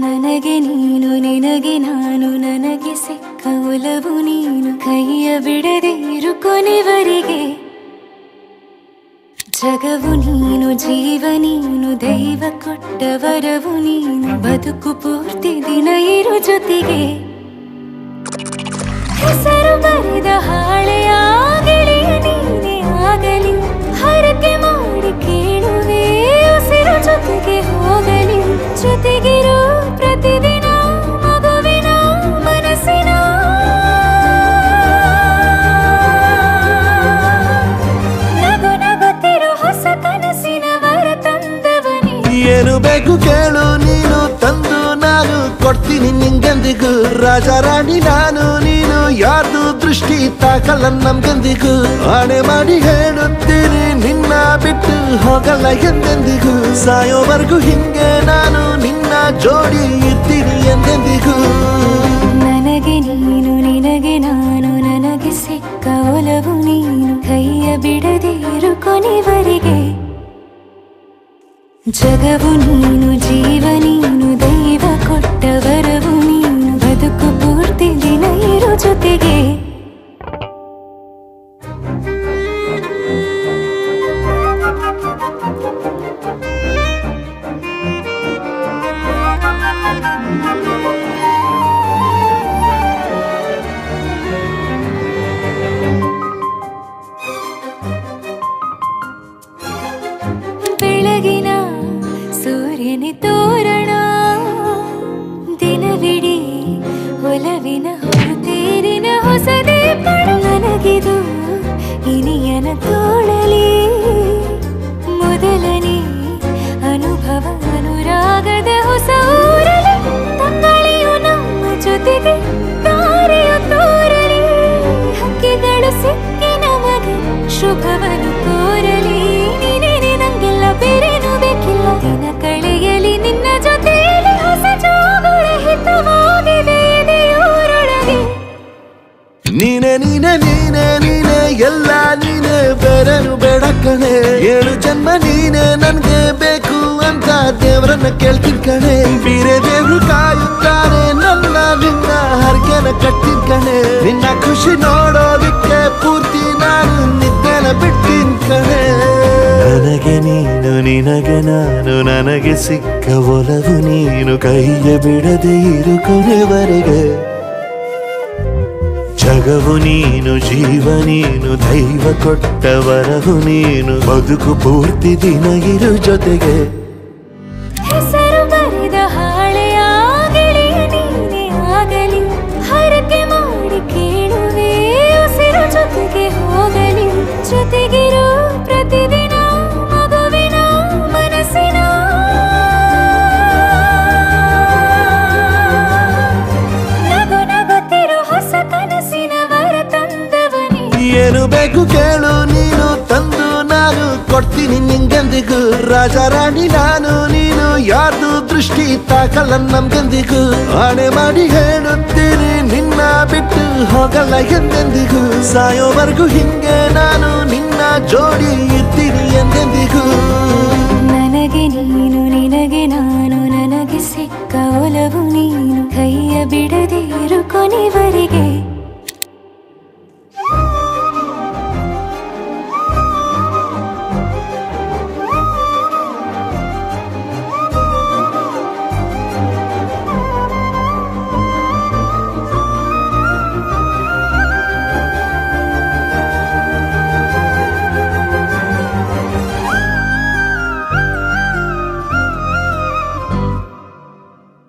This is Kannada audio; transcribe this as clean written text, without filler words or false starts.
ನನಗೆ ನೀನು ನಿನಗೆ ನಾನು ನನಗೆ ಸಿಕ್ಕ ಒಲವು ನೀನು ಕೈಯ ಬಿಡದೆ ಇರು ಕೊನೆವರೆಗೆ ಜಗವು ನೀನು ಜೀವ ನೀನು ದೈವ ಕೊಟ್ಟ ವರವು ನೀನು ಬದುಕು ಪೂರ್ತಿ ದಿನ ಇರು ಜೊತೆಗೆ ಹೆಸರು ಬರೆದ ಹಾಳೆಯ ಗೆಳೆಯ ನೀನೇ ಆಗಲಿ ಹರಕೆ ಮಾಡಿ ಕೇಳುವೆ ಉಸಿರು ಜೊತೆಗೆ ಹೋಗಲಿ ಜೊತೆಗಿರು ಪ್ರತಿದಿನ ಮಗುವಿನ ಮನಸ್ಸಿನ ನಗು ನಗುತ್ತಿರು ಹೊಸ ಕನಸಿನ ವರ ತಂದವನೇ ಏನು ಬೇಕು ಕೇಳು ನೀನು ತಂದು ನಾನು ಕೊಡ್ತೀನಿ ನಿಂಗೆಂದಿಗೂ ರಾಜ ರಾಣಿ ನಾನು ನೀನು ಯಾರ್ದು ದೃಷ್ಟಿ ತಾಕಲ್ಲ ನಮ್ಗೆಂದಿಗೂ ಆಣೆ ಮಾಡಿ ಹೇಳುತ್ತೀನಿ ನಿನ್ನ ಬಿಟ್ಟು ಹೋಗಲ್ಲ ಎಂದೆಂದಿಗೂ ಸಾಯೋವರೆಗೂ ಹಿಂಗೆ ನಾನು ನಿನ್ನ ಜೋಡಿ ಇರ್ತೀನಿ ಎಂದೆಂದಿಗೂ ನನಗೆ ನೀನು ನಿನಗೆ ನಾನು ನನಗೆ ಸಿಕ್ಕ ಒಲವು ನೀನು ಕೈಯ ಬಿಡದೆ ಇರು ಕೊನೆವರೆಗೆ ಜಗವು ನೀನು ಜೀವ ನೀನು ದೈವ ಕೊಟ್ಟ ವರವು ನೀನು ಬದುಕು ಪೂರ್ತಿ ದಿನ ಇರು ಜೊತೆಗೆ ಬೆಳಗಿನ ಸೂರ್ಯನ ತೋರಣ ದಿನವಿಡೀ ಒಲವಿನ ಹೊರತೇರಿನ ಹೊಸದೇ ಪಡ ನನಗಿದು ಇನಿಯನ ತೋಳಲಿ ಮೊದಲನೇ ಅನುಭವ ಅನುರಾಗದ ಹೊಸ ಊರಲಿ ತಂಗಳಿಯು ನಮ್ಮ ಜೊತೆಗೆ ತಾರೆಯು ತೋರಲಿ ಹಕ್ಕಿಗಳು ಸಿಕ್ಕಿ ನಮಗೆ ಶುಭವನ್ನು ಕೋರಲಿ ಬೇರೇನು ಬೇಕಿಲ್ಲ ದಿನ ಕಳೆಯಲಿ ನಿನ್ನ ಜೊತೆಯಲ್ಲಿ ಹೊಸ ಜೋಗುಳ ಹಿತವಾಗಿದೆ ದೇವರೊಳಗೆ ನೀನೆ ನೀನೆ ನೀನೆ ನೀನೆ ಎಲ್ಲ ನೀನೆ ಬೇರೆನು ಬೇಡ ಕಣೆ ಏಳು ಜನ್ಮ ನೀನೆ ನನ್ಗೆ ಬೇಕು ಅಂತ ದೇವರನ್ನ ಕೇಳ್ತೀನಿ ಕಣೆ ಬೇರೆ ದೇವ್ರು ಕಾಯುತ್ತಾನೆ ನನ್ನ ನಿನ್ನ ಹರಕೆನ ಕಟ್ಟಿನ ಕಣೆ ನಿನ್ನ ಖುಷಿ ನೋಡೋದಿಕ್ಕೆ ಪೂರ್ತಿ ನಾನು ನಿದ್ದೆನ ಬಿಟ್ಟಿನ್ ಕಣೆ ನನಗೆ ನೀನು ನಿನಗೆ ನಾನು ನನಗೆ ಸಿಕ್ಕ ಒಲವು ನೀನು ಕೈಯ ಬಿಡದೆ ಇರು ಕೊನೆವರೆಗೆ ಜಗವು ನೀನು ಜೀವ ನೀನು ದೈವ ಕೊಟ್ಟ ವರವು ನೀನು ಬದುಕು ಪೂರ್ತಿ ದಿನ ಇರು ಜೊತೆಗೆ ಹೆಸರು ಬರೆದ ಹಾಳೆಯ ಗೆಳೆಯ ನೀನೇ ಆಗಲಿ ಹರಕೆ ಮಾಡಿ ಕೇಳುವೆ ಉಸಿರು ಜೊತೆಗೆ ಹೋಗಲಿ ಜೊತೆಗಿರು ಪ್ರತಿದಿನ ಮಗುವಿನ ಮನಸ್ಸಿನ ನಗು ನಗುತ್ತಿರು ಹೊಸ ಕನಸಿನ ವರ ತಂದವನೇ ಏನು ಬೇಕು ಕೇಳು ನೀನು ತಂದು ನಾನು ಕೊಡ್ತೀನಿ ನಿಂಗೆಂದಿಗೂ ರಾಜ ರಾಣಿ ನಾನು ನೀನು ಯಾರ್ದು ದೃಷ್ಟಿ ತಾಕಲ್ಲ ನಮ್ಗೆಂದಿಗೂ ಆಣೆ ಮಾಡಿ ಹೇಳುತ್ತೀನಿ ನಿನ್ನ ಬಿಟ್ಟು ಹೋಗಲ್ಲ ಎಂದೆಂದಿಗೂ ಸಾಯೋವರೆಗೂ ಹಿಂಗೆ ನಾನು ನಿನ್ನ ಜೋಡಿ ಇರ್ತೀನಿ ಎಂದೆಂದಿಗೂ ನನಗೆ ನೀನು ನಿನಗೆ ನಾನು ನನಗೆ ಸಿಕ್ಕ ಒಲವು ನೀನು ಕೈಯ ಬಿಡದೆ ಇರು ಕೊನೆವರೆಗೆ